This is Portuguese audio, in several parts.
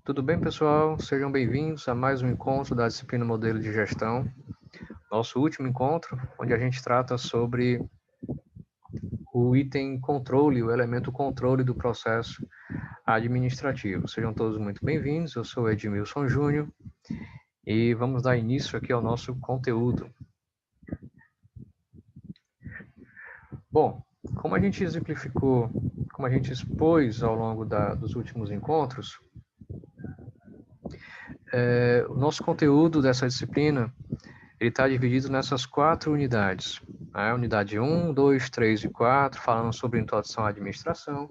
Tudo bem, pessoal? Sejam bem-vindos a mais um encontro da disciplina Modelo de Gestão. Nosso último encontro, onde a gente trata sobre o item controle, o elemento controle do processo administrativo. Sejam todos muito bem-vindos. Eu sou Edmilson Júnior e vamos dar início aqui ao nosso conteúdo. Bom, como a gente exemplificou, como a gente expôs ao longo dos últimos encontros, o nosso conteúdo dessa disciplina ele está dividido nessas 4 unidades. Né? Unidade 1, 2, 3 e 4, falando sobre introdução à administração,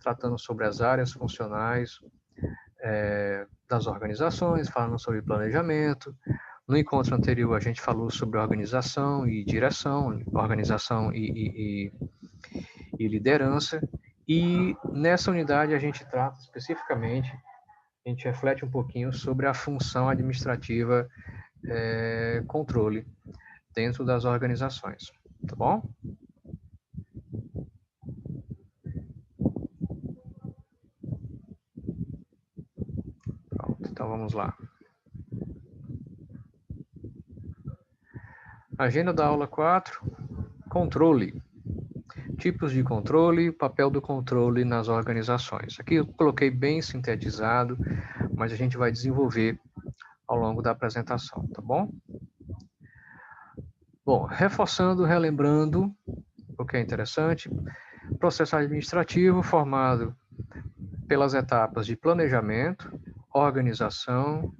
tratando sobre as áreas funcionais das organizações, falando sobre planejamento. No encontro anterior, a gente falou sobre organização e direção, organização e liderança. E nessa unidade, a gente trata especificamente, a gente reflete um pouquinho sobre a função administrativa controle dentro das organizações, tá bom? Pronto, então vamos lá. Agenda da aula 4, controle. Tipos de controle, papel do controle nas organizações. Aqui eu coloquei bem sintetizado, mas a gente vai desenvolver ao longo da apresentação, tá bom? Bom, reforçando, relembrando, o que é interessante, processo administrativo formado pelas etapas de planejamento, organização,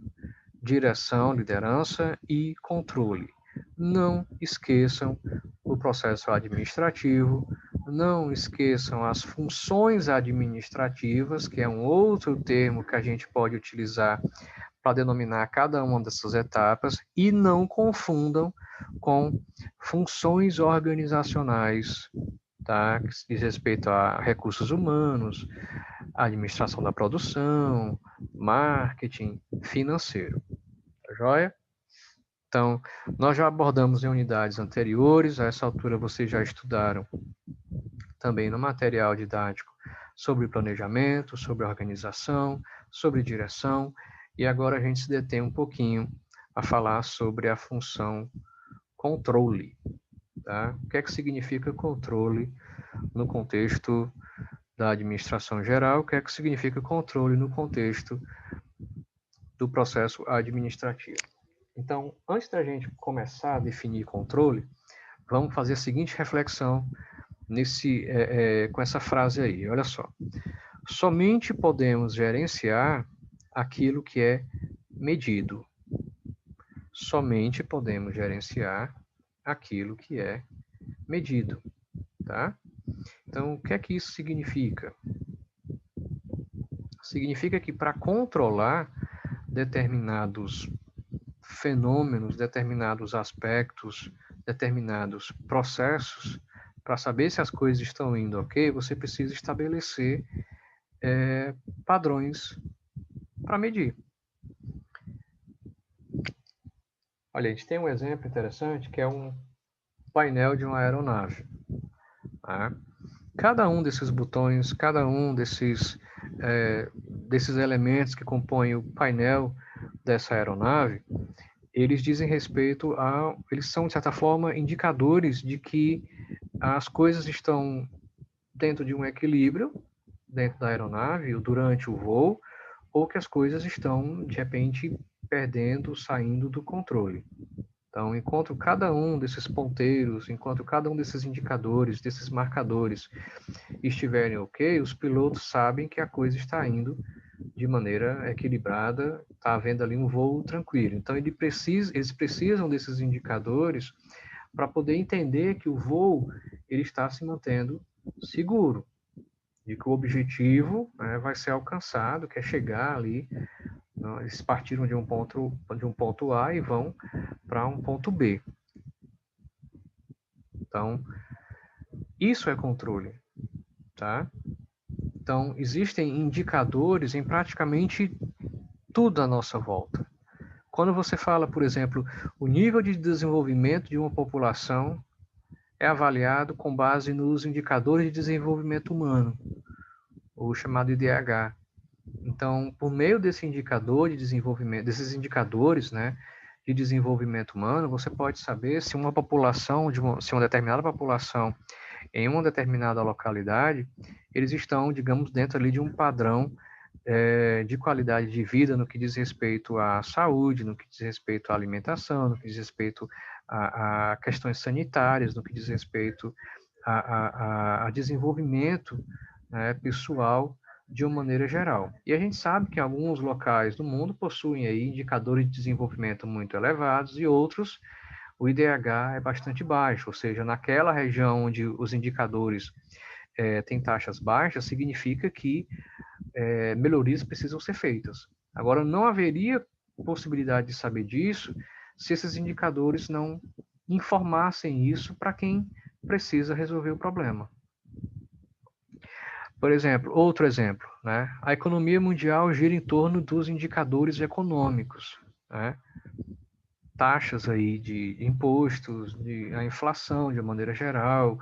direção, liderança e controle. Não esqueçam o processo administrativo, não esqueçam as funções administrativas, que é um outro termo que a gente pode utilizar para denominar cada uma dessas etapas, e não confundam com funções organizacionais, tá? Que diz respeito a recursos humanos, administração da produção, marketing, financeiro. Tá joia? Então, nós já abordamos em unidades anteriores, a essa altura vocês já estudaram também no material didático sobre planejamento, sobre organização, sobre direção, e agora a gente se detém um pouquinho a falar sobre a função controle. Tá? O que é que significa controle no contexto da administração geral? O que é que significa controle no contexto do processo administrativo? Então, antes da gente começar a definir controle, vamos fazer a seguinte reflexão com essa frase aí. Olha só. Somente podemos gerenciar aquilo que é medido. Somente podemos gerenciar aquilo que é medido, tá? Então, o que é que isso significa? Significa que para controlar determinados fenômenos, determinados aspectos, determinados processos, para saber se as coisas estão indo ok, você precisa estabelecer padrões para medir. Olha, a gente tem um exemplo interessante que é um painel de uma aeronave. Tá? Cada um desses botões, cada um desses elementos que compõem o painel dessa aeronave, eles dizem respeito eles são, de certa forma, indicadores de que as coisas estão dentro de um equilíbrio, dentro da aeronave, ou durante o voo, ou que as coisas estão, de repente, perdendo, saindo do controle. Então, enquanto cada um desses ponteiros, enquanto cada um desses indicadores, desses marcadores estiverem ok, os pilotos sabem que a coisa está indo de maneira equilibrada, está havendo ali um voo tranquilo. Então, eles precisam desses indicadores para poder entender que o voo ele está se mantendo seguro, de que o objetivo vai ser alcançado, que é chegar ali. Eles partiram de um ponto A e vão para um ponto B. Então, isso é controle, tá? Então, existem indicadores em praticamente tudo à nossa volta. Quando você fala, por exemplo, o nível de desenvolvimento de uma população é avaliado com base nos indicadores de desenvolvimento humano, o chamado IDH. Então, por meio desse indicador de desenvolvimento, desses indicadores, né, de desenvolvimento humano, você pode saber se uma população, se uma determinada população em uma determinada localidade, eles estão, digamos, dentro ali de um padrão de qualidade de vida no que diz respeito à saúde, no que diz respeito à alimentação, no que diz respeito a questões sanitárias, no que diz respeito a desenvolvimento, né, pessoal de uma maneira geral. E a gente sabe que alguns locais do mundo possuem aí indicadores de desenvolvimento muito elevados e outros o IDH é bastante baixo, ou seja, naquela região onde os indicadores têm taxas baixas, significa que melhorias precisam ser feitas. Agora, não haveria possibilidade de saber disso se esses indicadores não informassem isso para quem precisa resolver o problema. Por exemplo, outro exemplo, né? A economia mundial gira em torno dos indicadores econômicos, né? Taxas aí de impostos, a inflação de maneira geral,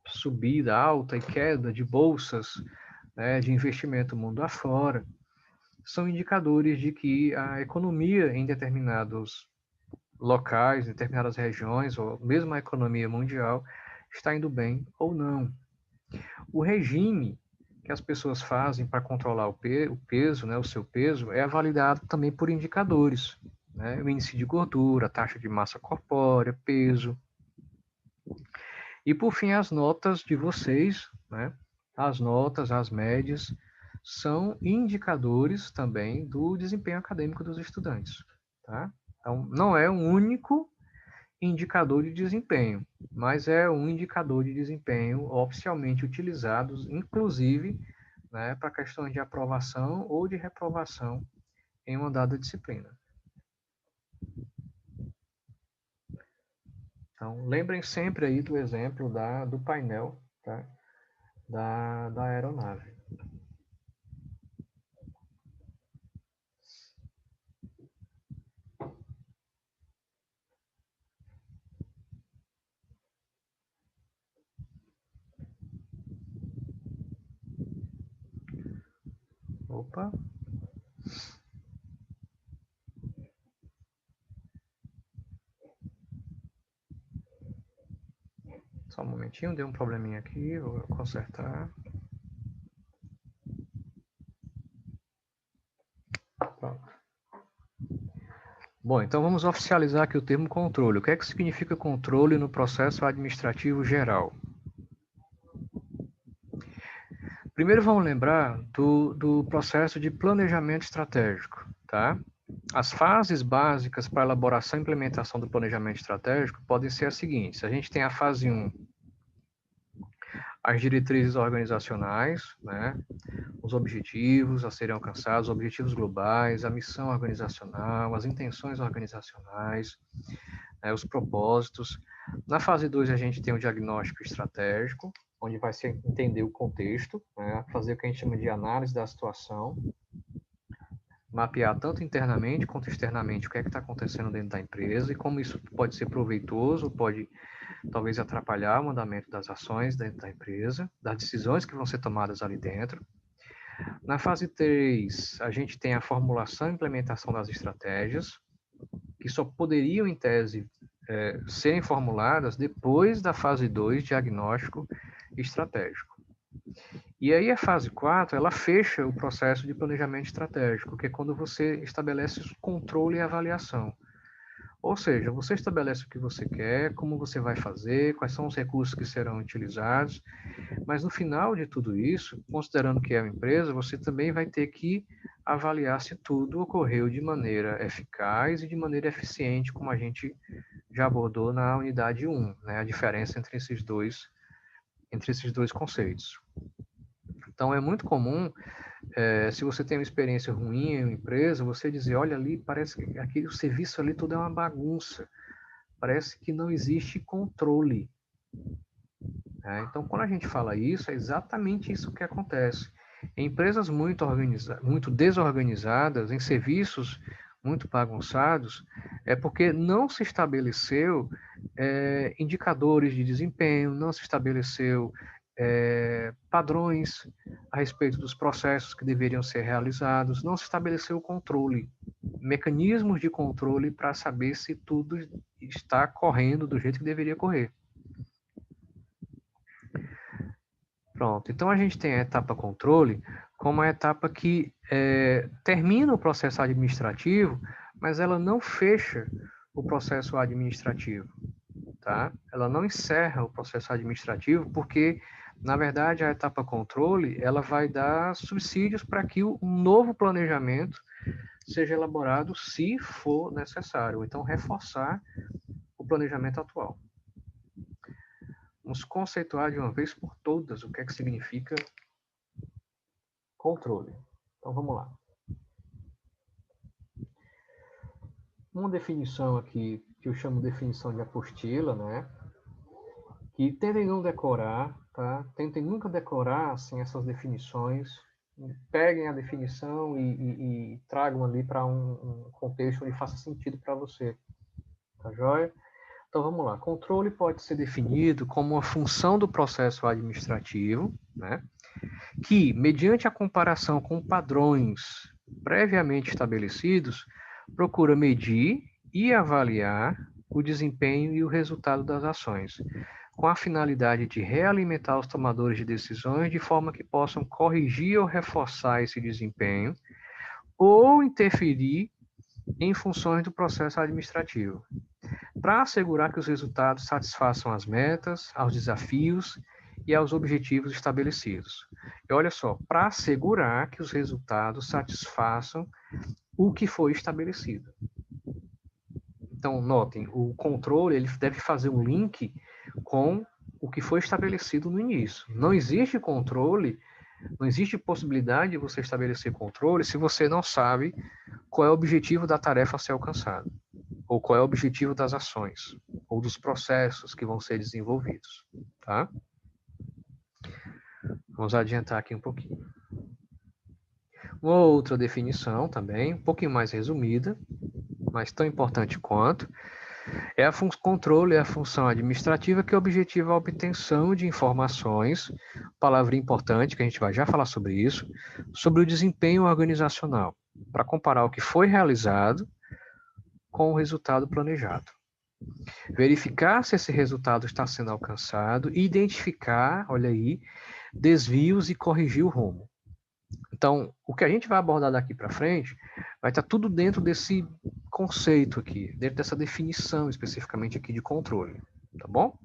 subida, alta e queda de bolsas, né, de investimento mundo afora, são indicadores de que a economia em determinados locais, em determinadas regiões, ou mesmo a economia mundial, está indo bem ou não. O regime que as pessoas fazem para controlar o peso, né, o seu peso, é validado também por indicadores, né, o índice de gordura, a taxa de massa corpórea, peso. E, por fim, as notas de vocês, né, as notas, as médias, são indicadores também do desempenho acadêmico dos estudantes. Tá? Então, não é um único indicador de desempenho, mas é um indicador de desempenho oficialmente utilizado, inclusive, né, para questões de aprovação ou de reprovação em uma dada disciplina. Então, lembrem sempre aí do exemplo do painel, tá? da aeronave. Opa. Só um momentinho, deu um probleminha aqui, vou consertar. Pronto. Bom, então vamos oficializar aqui o termo controle. O que é que significa controle no processo administrativo geral? Primeiro vamos lembrar do processo de planejamento estratégico, tá? As fases básicas para a elaboração e implementação do planejamento estratégico podem ser as seguintes. A gente tem a fase 1, as diretrizes organizacionais, né? Os objetivos a serem alcançados, os objetivos globais, a missão organizacional, as intenções organizacionais, né? Os propósitos. Na fase 2, a gente tem o diagnóstico estratégico, onde vai se entender o contexto, né? Fazer o que a gente chama de análise da situação, mapear tanto internamente quanto externamente o que é que está acontecendo dentro da empresa e como isso pode ser proveitoso, pode talvez atrapalhar o andamento das ações dentro da empresa, das decisões que vão ser tomadas ali dentro. Na fase 3, a gente tem a formulação e implementação das estratégias, que só poderiam, em tese, serem formuladas depois da fase 2, diagnóstico estratégico. E aí a fase 4, ela fecha o processo de planejamento estratégico, que é quando você estabelece o controle e avaliação. Ou seja, você estabelece o que você quer, como você vai fazer, quais são os recursos que serão utilizados, mas no final de tudo isso, considerando que é uma empresa, você também vai ter que avaliar se tudo ocorreu de maneira eficaz e de maneira eficiente, como a gente já abordou na unidade 1, né? A diferença entre esses dois conceitos. Então, é muito comum, se você tem uma experiência ruim em uma empresa, você dizer, olha ali, parece que aquele serviço ali tudo é uma bagunça. Parece que não existe controle. Então, quando a gente fala isso, é exatamente isso que acontece. Em empresas muito desorganizadas, em serviços muito bagunçados, é porque não se estabeleceu indicadores de desempenho, não se estabeleceu padrões a respeito dos processos que deveriam ser realizados, não se estabeleceu controle, mecanismos de controle para saber se tudo está correndo do jeito que deveria correr. Pronto, então a gente tem a etapa controle como a etapa que termina o processo administrativo, mas ela não fecha o processo administrativo, tá? Ela não encerra o processo administrativo porque, na verdade, a etapa controle, ela vai dar subsídios para que um novo planejamento seja elaborado se for necessário, ou então reforçar o planejamento atual. Vamos conceituar de uma vez por todas o que é que significa controle. Então, vamos lá. Uma definição aqui, que eu chamo de definição de apostila, né? Que tentem não decorar, tá? Tentem nunca decorar, assim, essas definições. Peguem a definição e tragam ali para um contexto onde faça sentido para você. Tá joia? Então, vamos lá. Controle pode ser definido como uma função do processo administrativo, né? Que, mediante a comparação com padrões previamente estabelecidos, procura medir e avaliar o desempenho e o resultado das ações, com a finalidade de realimentar os tomadores de decisões de forma que possam corrigir ou reforçar esse desempenho ou interferir em funções do processo administrativo, para assegurar que os resultados satisfaçam as metas, aos desafios e aos objetivos estabelecidos. E olha só, para assegurar que os resultados satisfaçam o que foi estabelecido. Então, notem, o controle ele deve fazer um link com o que foi estabelecido no início. Não existe controle, não existe possibilidade de você estabelecer controle se você não sabe qual é o objetivo da tarefa a ser alcançada, ou qual é o objetivo das ações, ou dos processos que vão ser desenvolvidos, tá? Vamos adiantar aqui um pouquinho. Uma outra definição também, um pouquinho mais resumida, mas tão importante quanto, controle é a função administrativa que objetiva a obtenção de informações, palavra importante, que a gente vai já falar sobre isso, sobre o desempenho organizacional, para comparar o que foi realizado com o resultado planejado. Verificar se esse resultado está sendo alcançado e identificar, olha aí, desvios e corrigir o rumo. Então, o que a gente vai abordar daqui para frente vai estar tudo dentro desse conceito aqui, dentro dessa definição especificamente aqui de controle, tá bom?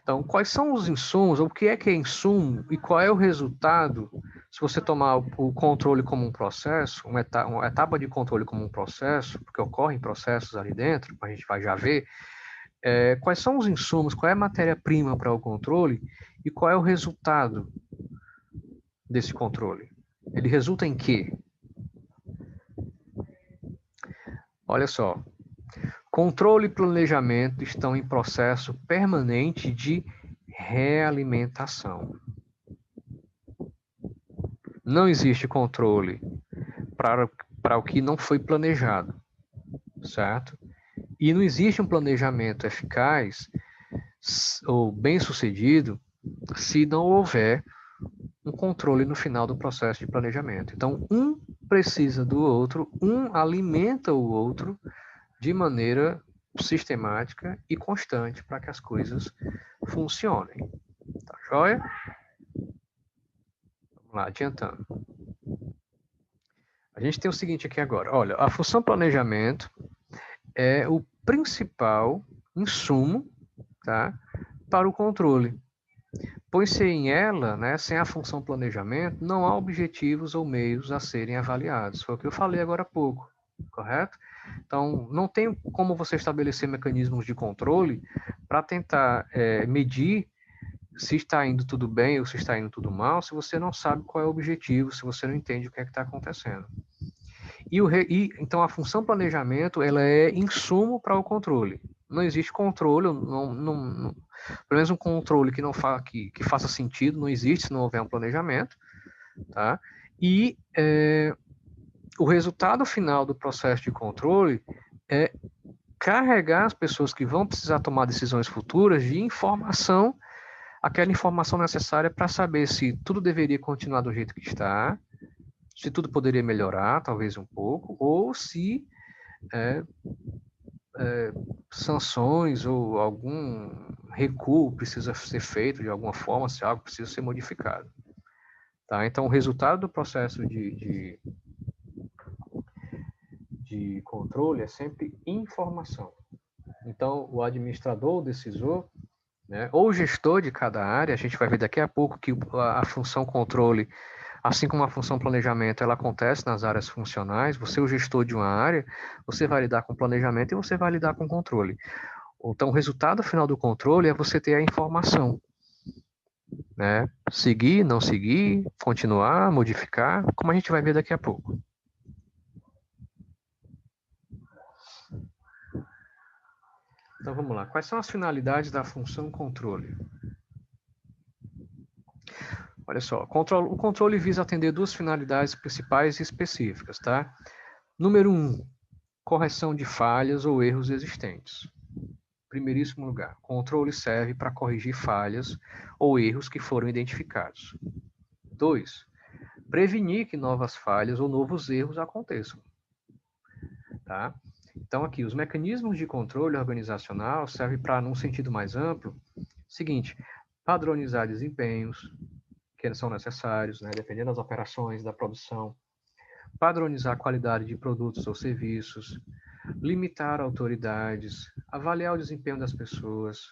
Então, quais são os insumos, ou o que é insumo e qual é o resultado se você tomar o controle como um processo, uma etapa de controle como um processo, porque ocorrem processos ali dentro, a gente vai já ver, quais são os insumos, qual é a matéria-prima para o controle e qual é o resultado desse controle. Ele resulta em quê? Olha só, controle e planejamento estão em processo permanente de realimentação. Não existe controle para o que não foi planejado, certo? E não existe um planejamento eficaz ou bem-sucedido se não houver um controle no final do processo de planejamento. Então, um precisa do outro, um alimenta o outro de maneira sistemática e constante para que as coisas funcionem. Tá joia? Vamos lá, adiantando. A gente tem o seguinte aqui agora. Olha, a função planejamento é o principal insumo, tá, para o controle. Pois sem ela, né, sem a função planejamento, não há objetivos ou meios a serem avaliados. Foi o que eu falei agora há pouco, correto? Então, não tem como você estabelecer mecanismos de controle para tentar medir se está indo tudo bem ou se está indo tudo mal, se você não sabe qual é o objetivo, se você não entende o que é que está acontecendo. Então, a função planejamento ela é insumo para o controle. Não existe controle, pelo menos um controle que faça sentido, não existe se não houver um planejamento. Tá? E o resultado final do processo de controle é carregar as pessoas que vão precisar tomar decisões futuras de informação aquela informação necessária para saber se tudo deveria continuar do jeito que está, se tudo poderia melhorar, talvez um pouco, ou se sanções ou algum recuo precisa ser feito de alguma forma, se algo precisa ser modificado. Tá? Então, o resultado do processo de controle é sempre informação. Então, o administrador, o decisor, né, ou o gestor de cada área, a gente vai ver daqui a pouco que a função controle, assim como a função planejamento, ela acontece nas áreas funcionais. Você é o gestor de uma área, você vai lidar com planejamento e você vai lidar com controle. Então, o resultado final do controle é você ter a informação, né? Seguir, não seguir, continuar, modificar, como a gente vai ver daqui a pouco. Então, vamos lá. Quais são as finalidades da função controle? Olha só, o controle visa atender duas finalidades principais e específicas, tá? Número 1, correção de falhas ou erros existentes. Primeiríssimo lugar, controle serve para corrigir falhas ou erros que foram identificados. 2, prevenir que novas falhas ou novos erros aconteçam. Tá? Então, aqui, os mecanismos de controle organizacional servem para, num sentido mais amplo, seguinte, padronizar desempenhos que são necessários, né, dependendo das operações, da produção, padronizar a qualidade de produtos ou serviços, limitar autoridades, avaliar o desempenho das pessoas.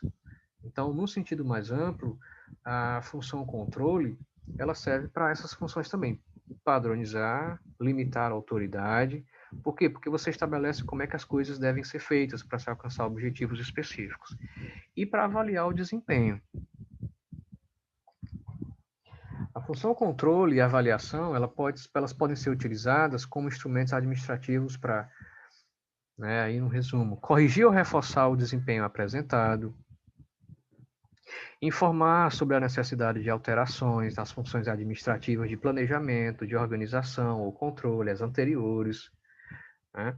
Então, no sentido mais amplo, a função controle, ela serve para essas funções também. Padronizar, limitar a autoridade. Por quê? Porque você estabelece como é que as coisas devem ser feitas para se alcançar objetivos específicos. E para avaliar o desempenho. A função controle e avaliação, elas podem ser utilizadas como instrumentos administrativos para, né, aí no resumo, corrigir ou reforçar o desempenho apresentado, informar sobre a necessidade de alterações nas funções administrativas de planejamento, de organização ou controle, as anteriores, né?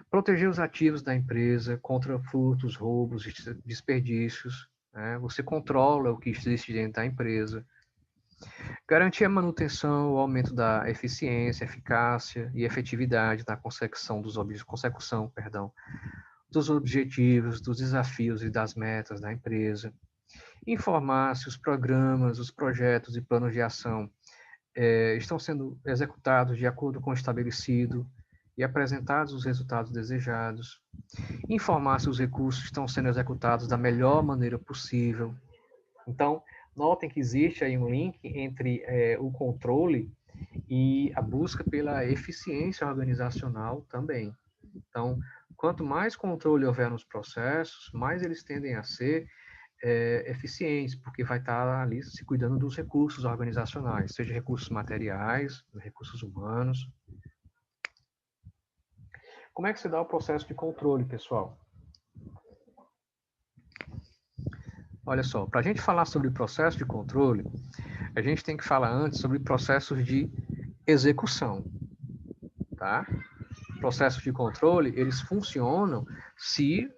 Proteger os ativos da empresa contra furtos, roubos, desperdícios, né? Você controla o que existe dentro da empresa. Garantir a manutenção, o aumento da eficiência, eficácia e efetividade na consecução dos objetivos, dos desafios e das metas da empresa. Informar se os programas, os projetos e planos de ação estão sendo executados de acordo com o estabelecido e apresentados os resultados desejados. Informar se os recursos estão sendo executados da melhor maneira possível. Então, notem que existe aí um link entre o controle e a busca pela eficiência organizacional também. Então, quanto mais controle houver nos processos, mais eles tendem a ser eficientes, porque vai estar ali se cuidando dos recursos organizacionais, seja recursos materiais, recursos humanos. Como é que se dá o processo de controle, pessoal? Olha só, para a gente falar sobre o processo de controle, a gente tem que falar antes sobre processos de execução, tá? Processos de controle, eles funcionam se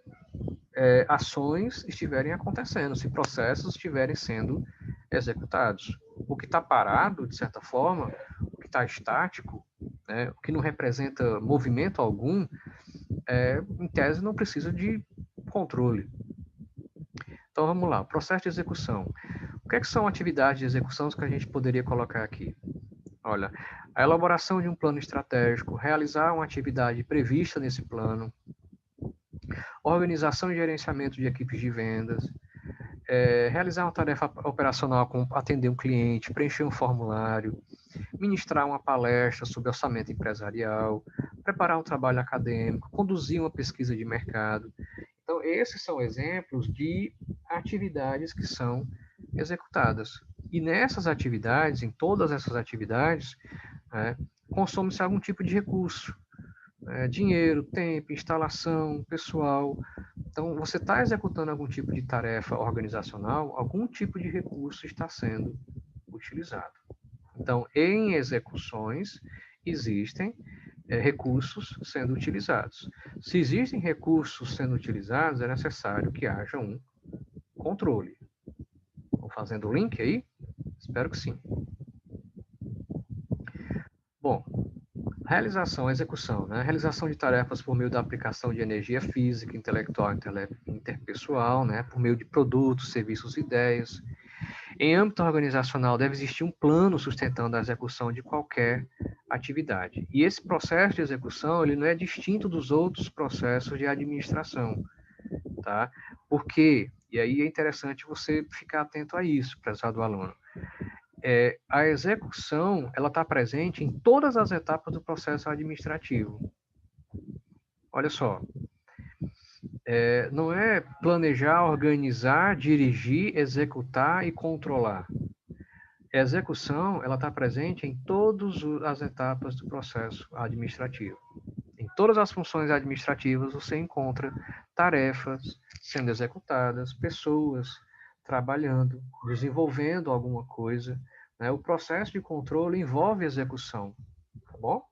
ações estiverem acontecendo, se processos estiverem sendo executados. O que está parado, de certa forma, o que está estático, né, o que não representa movimento algum, em tese não precisa de controle. Então vamos lá, processo de execução. O que são atividades de execução que a gente poderia colocar aqui? Olha, a elaboração de um plano estratégico, realizar uma atividade prevista nesse plano, organização e gerenciamento de equipes de vendas, realizar uma tarefa operacional como atender um cliente, preencher um formulário, ministrar uma palestra sobre orçamento empresarial, preparar um trabalho acadêmico, conduzir uma pesquisa de mercado. Então, esses são exemplos de atividades que são executadas. E nessas atividades, em todas essas atividades, consome-se algum tipo de recurso. Dinheiro, tempo, instalação, pessoal. Então, você está executando algum tipo de tarefa organizacional, algum tipo de recurso está sendo utilizado. Então, em execuções, existem recursos sendo utilizados. Se existem recursos sendo utilizados, é necessário que haja um controle. Estão fazendo o link aí? Espero que sim. Bom, realização, execução, né? Realização de tarefas por meio da aplicação de energia física, intelectual, interpessoal, né? Por meio de produtos, serviços e ideias. Em âmbito organizacional, deve existir um plano sustentando a execução de qualquer atividade. E esse processo de execução, ele não é distinto dos outros processos de administração, tá? Por quê? E aí é interessante você ficar atento a isso, prezado aluno. A execução, ela está presente em todas as etapas do processo administrativo. Olha só, não é planejar, organizar, dirigir, executar e controlar. A execução, ela está presente em todas as etapas do processo administrativo. Em todas as funções administrativas você encontra tarefas sendo executadas, pessoas trabalhando, desenvolvendo alguma coisa, né? O processo de controle envolve execução, tá bom?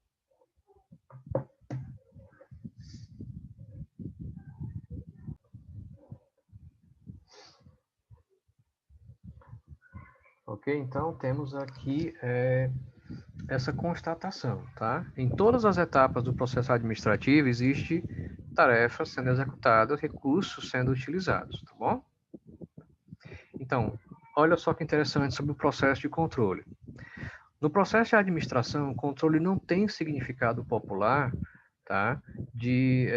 Ok, então temos aqui essa constatação, tá? Em todas as etapas do processo administrativo existe tarefas sendo executadas, recursos sendo utilizados, tá bom? Então, olha só que interessante sobre o processo de controle. No processo de administração, o controle não tem significado popular, tá? De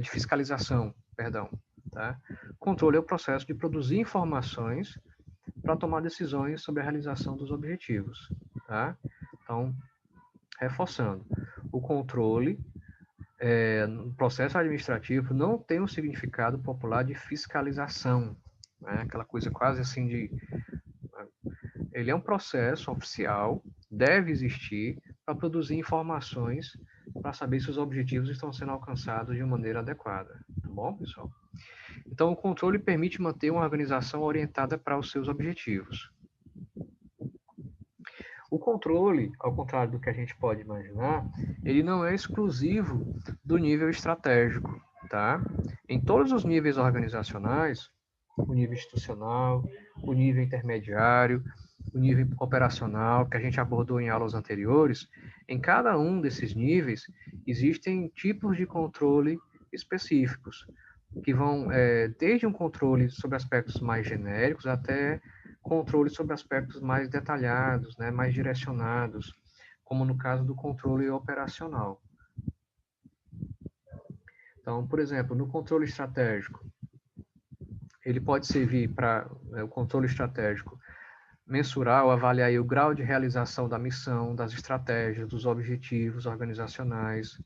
fiscalização, perdão, tá? Controle é o processo de produzir informações para tomar decisões sobre a realização dos objetivos, tá? Então, reforçando, o controle no processo administrativo não tem um significado popular de fiscalização, né? Aquela coisa quase assim de... Ele é um processo oficial, deve existir para produzir informações para saber se os objetivos estão sendo alcançados de maneira adequada, tá bom, pessoal? Então, o controle permite manter uma organização orientada para os seus objetivos. O controle, ao contrário do que a gente pode imaginar, ele não é exclusivo do nível estratégico, tá? Em todos os níveis organizacionais, o nível institucional, o nível intermediário, o nível operacional, que a gente abordou em aulas anteriores, em cada um desses níveis existem tipos de controle específicos, que vão desde um controle sobre aspectos mais genéricos até controle sobre aspectos mais detalhados, né, mais direcionados, como no caso do controle operacional. Então, por exemplo, no controle estratégico, ele pode servir para o controle estratégico mensurar ou avaliar o grau de realização da missão, das estratégias, dos objetivos organizacionais,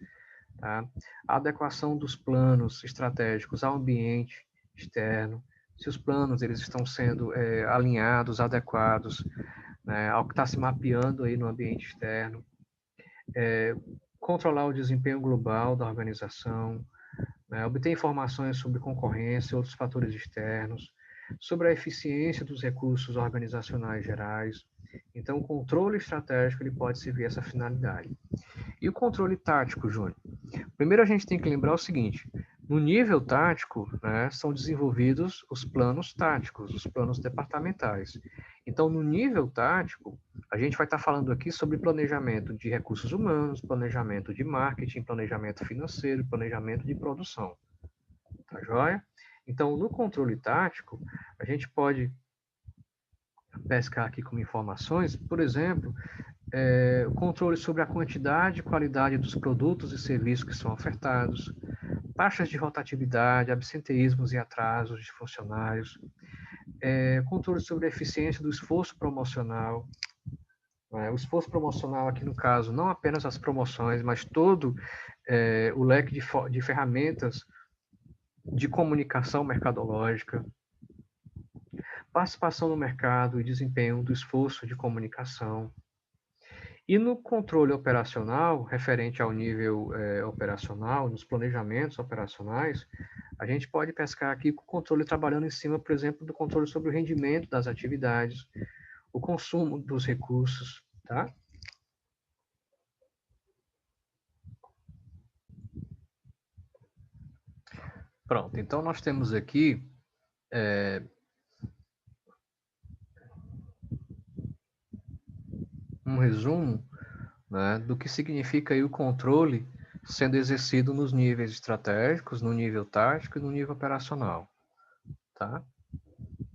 tá? A adequação dos planos estratégicos ao ambiente externo, se os planos eles estão sendo alinhados, adequados, né, ao que está se mapeando aí no ambiente externo, controlar o desempenho global da organização, né, obter informações sobre concorrência e outros fatores externos, sobre a eficiência dos recursos organizacionais gerais. Então, o controle estratégico ele pode servir a essa finalidade. E o controle tático, Júnior? Primeiro a gente tem que lembrar o seguinte: no nível tático, né, são desenvolvidos os planos táticos, os planos departamentais. Então, no nível tático, a gente vai estar falando aqui sobre planejamento de recursos humanos, planejamento de marketing, planejamento financeiro, planejamento de produção. Tá joia? Então, no controle tático, a gente pode pescar aqui como informações, por exemplo, o controle sobre a quantidade e qualidade dos produtos e serviços que são ofertados, taxas de rotatividade, absenteísmos e atrasos de funcionários, controle sobre a eficiência do esforço promocional. O esforço promocional aqui, no caso, não apenas as promoções, mas todo o leque de ferramentas de comunicação mercadológica, participação no mercado e desempenho do esforço de comunicação. E no controle operacional, referente ao nível operacional, nos planejamentos operacionais, a gente pode pescar aqui com o controle trabalhando em cima, por exemplo, do controle sobre o rendimento das atividades, o consumo dos recursos, tá? Pronto, então nós temos aqui um resumo, né, do que significa aí o controle sendo exercido nos níveis estratégicos, no nível tático e no nível operacional, tá?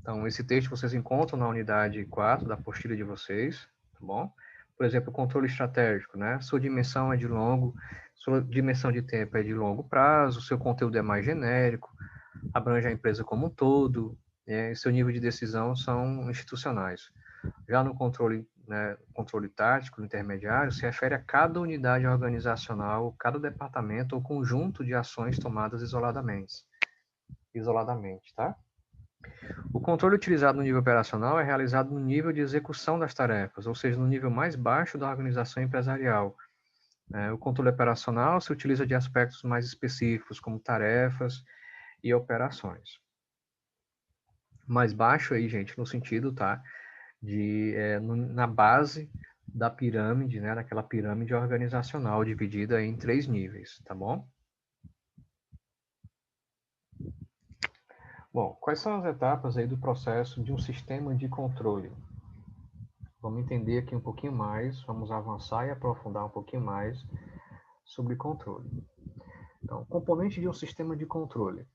Então, esse texto vocês encontram na unidade 4 da apostila de vocês, tá bom? Por exemplo, o controle estratégico, né? Sua dimensão de tempo é de longo prazo, seu conteúdo é mais genérico, abrange a empresa como um todo, e seu nível de decisão são institucionais. Já no controle, né, controle tático intermediário, se refere a cada unidade organizacional, cada departamento ou conjunto de ações tomadas isoladamente, tá? O controle utilizado no nível operacional é realizado no nível de execução das tarefas, ou seja, no nível mais baixo da organização empresarial. O controle operacional se utiliza de aspectos mais específicos, como tarefas e operações. Mais baixo aí, gente, no sentido, tá? Na base da pirâmide, né? Daquela pirâmide organizacional dividida em 3 níveis, tá bom? Bom, quais são as etapas aí do processo de um sistema de controle? Vamos entender aqui um pouquinho mais, vamos avançar e aprofundar um pouquinho mais sobre controle. Então, componente de um sistema de controle.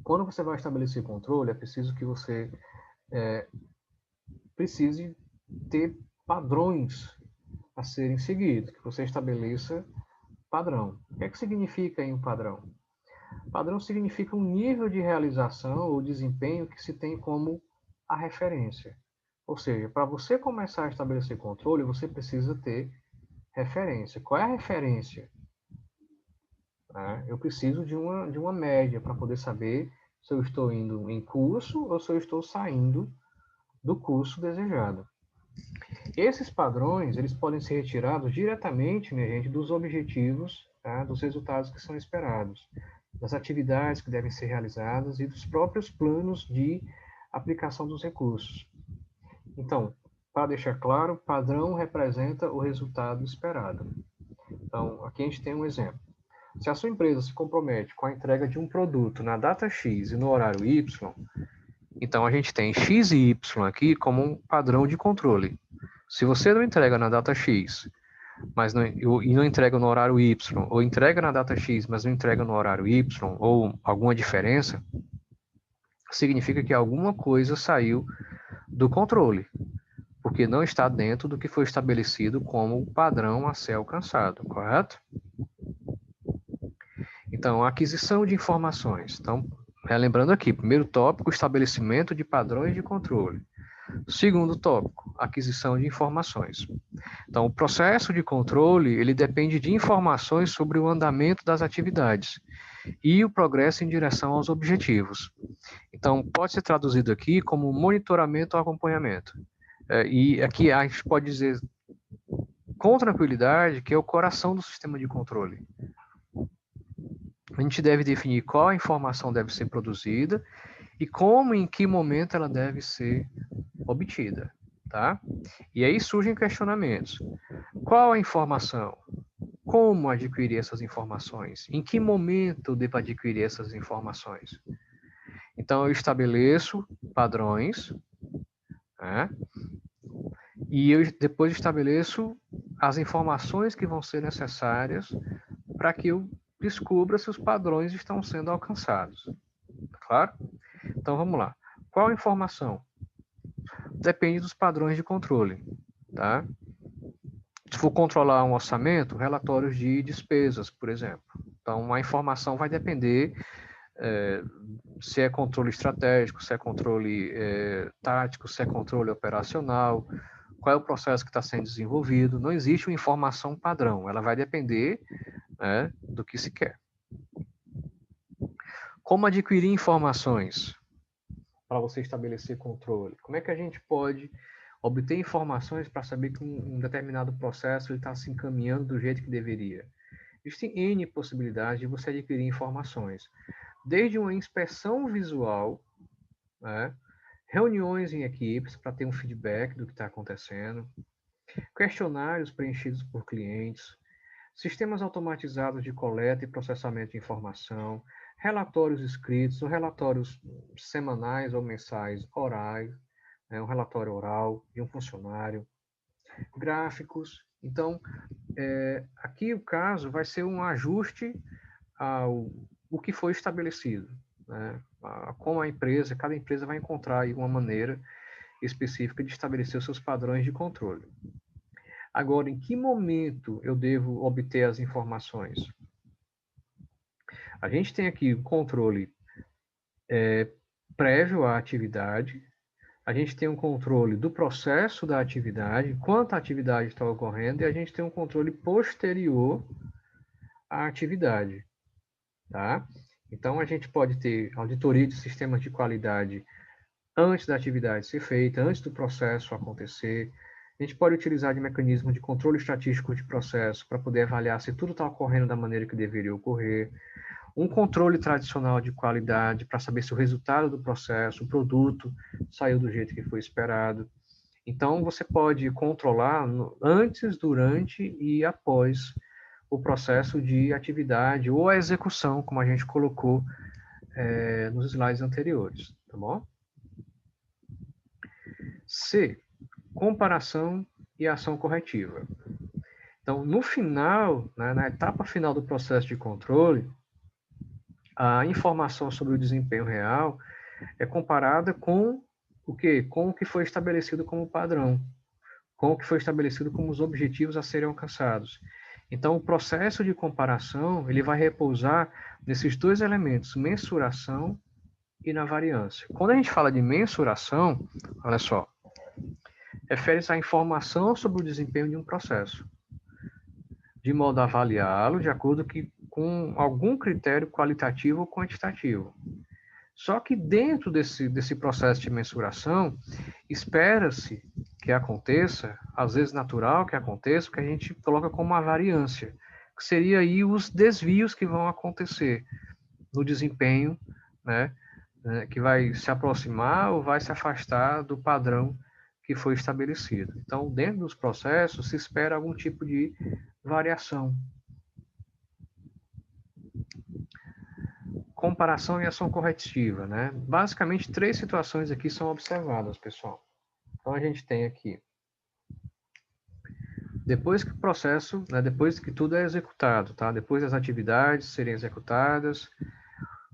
Quando você vai estabelecer controle, é preciso que você precise ter padrões a serem seguidos, que você estabeleça padrão. O que é que significa aí um padrão? Padrão significa um nível de realização ou desempenho que se tem como a referência. Ou seja, para você começar a estabelecer controle, você precisa ter referência. Qual é a referência? Eu preciso de uma média para poder saber se eu estou indo em curso ou se eu estou saindo do curso desejado. Esses padrões, eles podem ser retirados diretamente, minha gente, dos objetivos, tá? Dos resultados que são esperados, das atividades que devem ser realizadas e dos próprios planos de aplicação dos recursos. Então, para deixar claro, padrão representa o resultado esperado. Então, aqui a gente tem um exemplo. Se a sua empresa se compromete com a entrega de um produto na data X e no horário Y, então a gente tem X e Y aqui como um padrão de controle. Se você não entrega na data X, e não entrega no horário Y, ou entrega na data X, mas não entrega no horário Y, ou alguma diferença, significa que alguma coisa saiu do controle, porque não está dentro do que foi estabelecido como padrão a ser alcançado, correto? Então, aquisição de informações. Então, relembrando aqui, primeiro tópico, estabelecimento de padrões de controle. Segundo tópico, aquisição de informações. Então, o processo de controle, ele depende de informações sobre o andamento das atividades e o progresso em direção aos objetivos. Então, pode ser traduzido aqui como monitoramento ou acompanhamento. E aqui a gente pode dizer com tranquilidade que é o coração do sistema de controle. A gente deve definir qual a informação deve ser produzida e como, em que momento ela deve ser obtida, tá? E aí surgem questionamentos. Qual a informação? Como adquirir essas informações? Em que momento eu devo adquirir essas informações? Então, eu estabeleço padrões, né? E eu depois estabeleço as informações que vão ser necessárias para que eu descubra se os padrões estão sendo alcançados. Claro? Então, vamos lá. Qual a informação? Depende dos padrões de controle, tá? Se for controlar um orçamento, relatórios de despesas, por exemplo. Então, a informação vai depender se é controle estratégico, se é controle tático, se é controle operacional, qual é o processo que está sendo desenvolvido. Não existe uma informação padrão, ela vai depender, né, do que se quer. Como adquirir informações para você estabelecer controle? Como é que a gente pode obter informações para saber que um determinado processo está se encaminhando do jeito que deveria? Existem N possibilidades de você adquirir informações, desde uma inspeção visual, né, reuniões em equipes para ter um feedback do que está acontecendo, questionários preenchidos por clientes, sistemas automatizados de coleta e processamento de informação, relatórios escritos, ou relatórios semanais ou mensais orais, um relatório oral de um funcionário, gráficos. Então, aqui o caso vai ser um ajuste ao o que foi estabelecido, né? Como cada empresa vai encontrar aí uma maneira específica de estabelecer os seus padrões de controle. Agora, em que momento eu devo obter as informações? A gente tem aqui o controle prévio à atividade, a gente tem um controle do processo da atividade, quanto a atividade está ocorrendo, e a gente tem um controle posterior à atividade, tá? Então, a gente pode ter auditoria de sistemas de qualidade antes da atividade ser feita, antes do processo acontecer. A gente pode utilizar de mecanismo de controle estatístico de processo para poder avaliar se tudo está ocorrendo da maneira que deveria ocorrer. Um controle tradicional de qualidade para saber se o resultado do processo, o produto, saiu do jeito que foi esperado. Então, você pode controlar antes, durante e após o processo de atividade ou a execução, como a gente colocou nos slides anteriores, tá bom? C, comparação e ação corretiva. Então, no final, né, na etapa final do processo de controle, a informação sobre o desempenho real é comparada com o quê? Com o que foi estabelecido como padrão, com o que foi estabelecido como os objetivos a serem alcançados. Então, o processo de comparação, ele vai repousar nesses dois elementos, mensuração e na variância. Quando a gente fala de mensuração, olha só, refere-se à informação sobre o desempenho de um processo, de modo a avaliá-lo de acordo com algum critério qualitativo ou quantitativo. Só que dentro desse processo de mensuração, espera-se que aconteça, às vezes natural que aconteça, o que a gente coloca como uma variância, que seria aí os desvios que vão acontecer no desempenho, né, que vai se aproximar ou vai se afastar do padrão que foi estabelecido. Então, dentro dos processos, se espera algum tipo de variação. Comparação e ação corretiva, né? Basicamente, 3 situações aqui são observadas, pessoal. Então, a gente tem aqui, depois que o processo, né, depois que tudo é executado, tá? Depois das atividades serem executadas,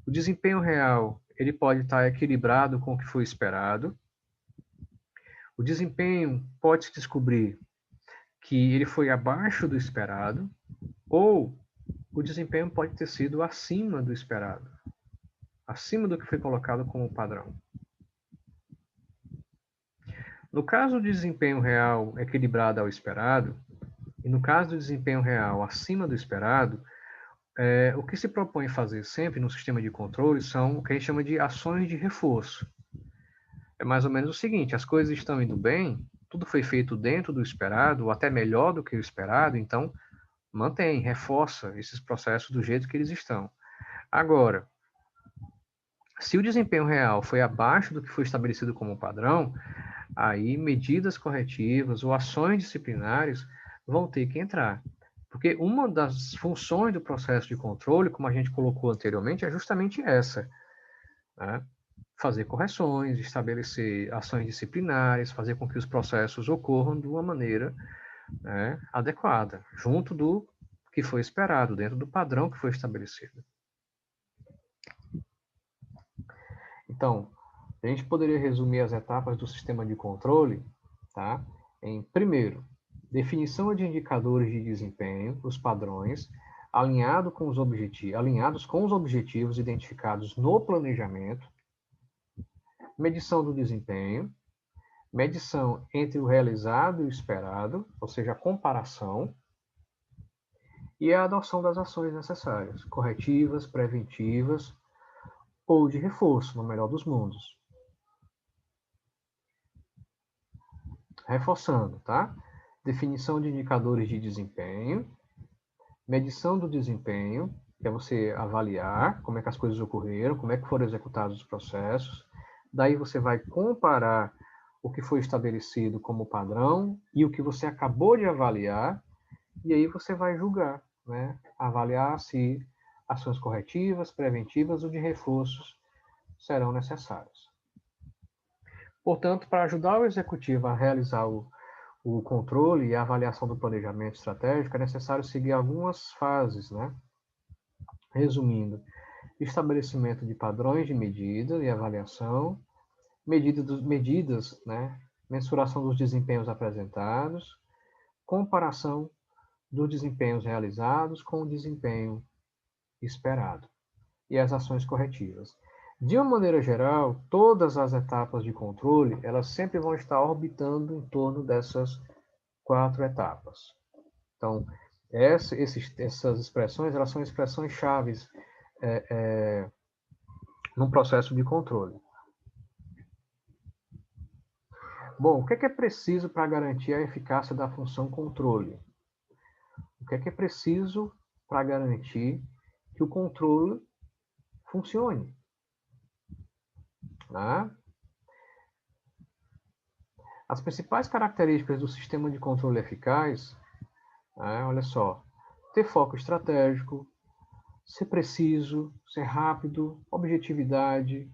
o desempenho real, ele pode estar equilibrado com o que foi esperado. O desempenho pode se descobrir que ele foi abaixo do esperado, ou o desempenho pode ter sido acima do esperado, acima do que foi colocado como padrão. No caso do desempenho real equilibrado ao esperado, e no caso do desempenho real acima do esperado, o que se propõe fazer sempre no sistema de controle são o que a gente chama de ações de reforço. É mais ou menos o seguinte: as coisas estão indo bem, tudo foi feito dentro do esperado, ou até melhor do que o esperado, então mantém, reforça esses processos do jeito que eles estão. Agora, se o desempenho real foi abaixo do que foi estabelecido como padrão, aí medidas corretivas ou ações disciplinares vão ter que entrar. Porque uma das funções do processo de controle, como a gente colocou anteriormente, é justamente essa, né? Fazer correções, estabelecer ações disciplinares, fazer com que os processos ocorram de uma maneira, né, adequada, junto do que foi esperado, dentro do padrão que foi estabelecido. Então, a gente poderia resumir as etapas do sistema de controle, tá? Em, primeiro, definição de indicadores de desempenho, os padrões, alinhados com os objetivos identificados no planejamento, medição do desempenho, medição entre o realizado e o esperado, ou seja, a comparação, e a adoção das ações necessárias, corretivas, preventivas ou de reforço, no melhor dos mundos. Reforçando, tá? Definição de indicadores de desempenho, medição do desempenho, que é você avaliar como é que as coisas ocorreram, como é que foram executados os processos. Daí você vai comparar o que foi estabelecido como padrão e o que você acabou de avaliar, e aí você vai julgar, né? Avaliar se Ações corretivas, preventivas ou de reforços serão necessárias. Portanto, para ajudar o executivo a realizar o controle e a avaliação do planejamento estratégico, é necessário seguir algumas fases, né? Resumindo, estabelecimento de padrões de medida e avaliação, medidas, né? Mensuração dos desempenhos apresentados, comparação dos desempenhos realizados com o desempenho esperado e as ações corretivas. De uma maneira geral, todas as etapas de controle, elas sempre vão estar orbitando em torno dessas 4 etapas. Então, essas expressões, elas são expressões chaves num processo de controle. Bom, o que é preciso para garantir a eficácia da função controle? O que é preciso para garantir que o controle funcione? Né? As principais características do sistema de controle eficaz, olha só, ter foco estratégico, ser preciso, ser rápido, objetividade,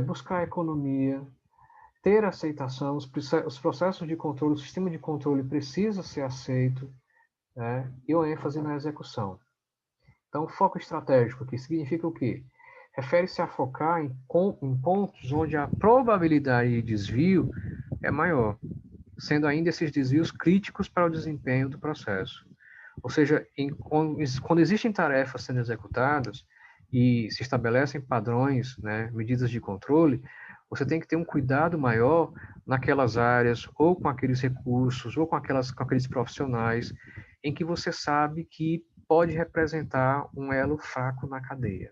buscar economia, ter aceitação, os processos de controle, o sistema de controle precisa ser aceito, e o ênfase na execução. Então, foco estratégico, que significa o quê? Refere-se a focar em pontos onde a probabilidade de desvio é maior, sendo ainda esses desvios críticos para o desempenho do processo. Ou seja, quando existem tarefas sendo executadas e se estabelecem padrões, né, medidas de controle, você tem que ter um cuidado maior naquelas áreas, ou com aqueles recursos, ou com aqueles profissionais, em que você sabe que pode representar um elo fraco na cadeia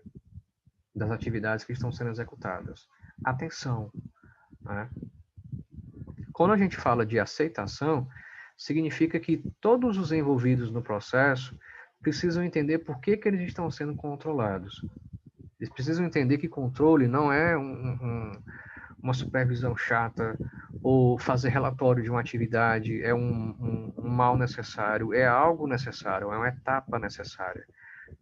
das atividades que estão sendo executadas. Atenção, né? Quando a gente fala de aceitação, significa que todos os envolvidos no processo precisam entender por que eles estão sendo controlados. Eles precisam entender que controle não é uma supervisão chata, ou fazer relatório de uma atividade é um mal necessário, é algo necessário, é uma etapa necessária.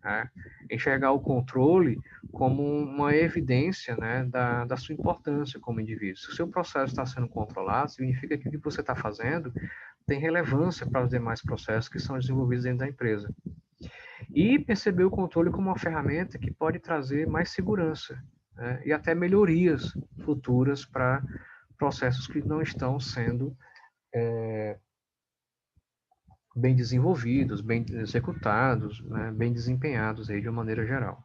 Né? Enxergar o controle como uma evidência, né, da sua importância como indivíduo. Se o seu processo está sendo controlado, significa que o que você está fazendo tem relevância para os demais processos que são desenvolvidos dentro da empresa. E perceber o controle como uma ferramenta que pode trazer mais segurança, né, e até melhorias futuras para processos que não estão sendo bem desenvolvidos, bem executados, né, bem desempenhados aí de uma maneira geral.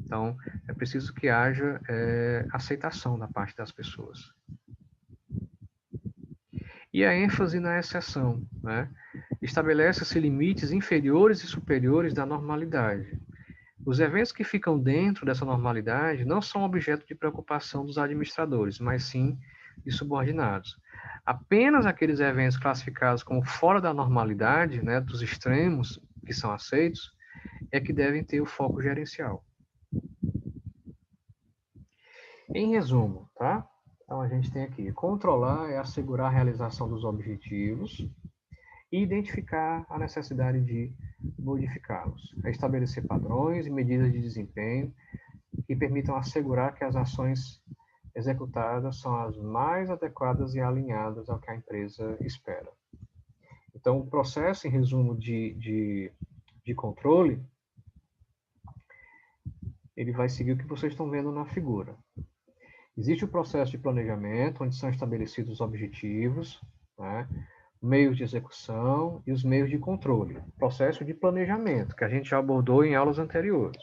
Então, é preciso que haja aceitação da parte das pessoas. E a ênfase na exceção, né? Estabelece-se limites inferiores e superiores da normalidade. Os eventos que ficam dentro dessa normalidade não são objeto de preocupação dos administradores, mas sim de subordinados. Apenas aqueles eventos classificados como fora da normalidade, né, dos extremos que são aceitos, é que devem ter o foco gerencial. Em resumo, tá? Então, a gente tem aqui, controlar é assegurar a realização dos objetivos e identificar a necessidade de modificá-los. É estabelecer padrões e medidas de desempenho que permitam assegurar que as ações executadas são as mais adequadas e alinhadas ao que a empresa espera. Então, o processo, em resumo, de controle, ele vai seguir o que vocês estão vendo na figura. Existe o processo de planejamento, onde são estabelecidos os objetivos, né, meios de execução e os meios de controle. Processo de planejamento, que a gente já abordou em aulas anteriores.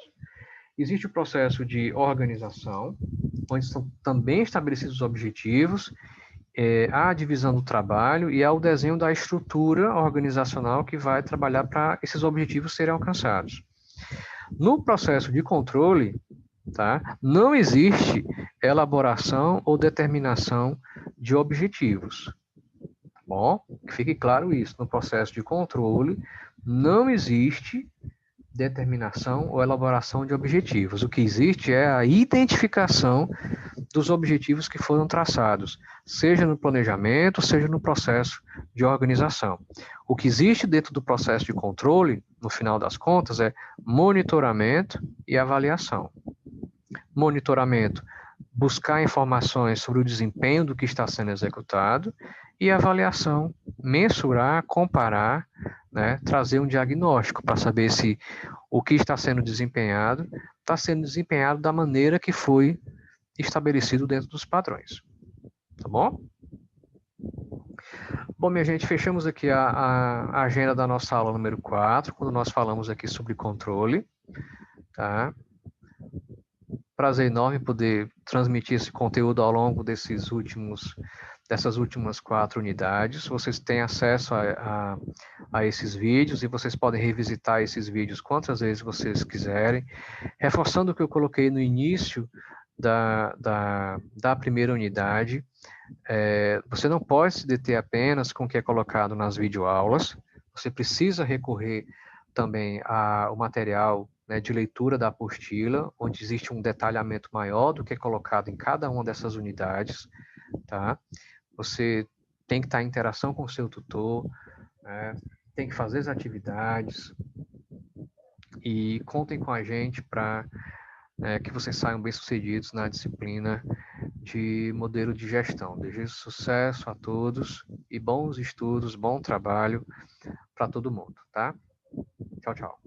Existe o processo de organização, onde são também estabelecidos os objetivos, a divisão do trabalho e há o desenho da estrutura organizacional que vai trabalhar para esses objetivos serem alcançados. No processo de controle, tá, não existe elaboração ou determinação de objetivos. Tá bom? Que fique claro isso. No processo de controle, não existe determinação ou elaboração de objetivos. O que existe é a identificação dos objetivos que foram traçados, seja no planejamento, seja no processo de organização. O que existe dentro do processo de controle, no final das contas, é monitoramento e avaliação. Monitoramento, buscar informações sobre o desempenho do que está sendo executado, e avaliação, mensurar, comparar, né, trazer um diagnóstico para saber se o que está sendo desempenhado da maneira que foi estabelecido dentro dos padrões. Tá bom? Bom, minha gente, fechamos aqui a agenda da nossa aula número 4, quando nós falamos aqui sobre controle. Tá? Prazer enorme poder transmitir esse conteúdo ao longo dessas últimas 4 unidades. Vocês têm acesso a esses vídeos e vocês podem revisitar esses vídeos quantas vezes vocês quiserem. Reforçando o que eu coloquei no início da primeira unidade, você não pode se deter apenas com o que é colocado nas videoaulas, você precisa recorrer também ao material, né, de leitura da apostila, onde existe um detalhamento maior do que é colocado em cada uma dessas unidades, tá? Você tem que estar em interação com o seu tutor, né? Tem que fazer as atividades, e contem com a gente para que vocês saiam bem-sucedidos na disciplina de modelo de gestão. Desejo sucesso a todos e bons estudos, bom trabalho para todo mundo, tá? Tchau, tchau.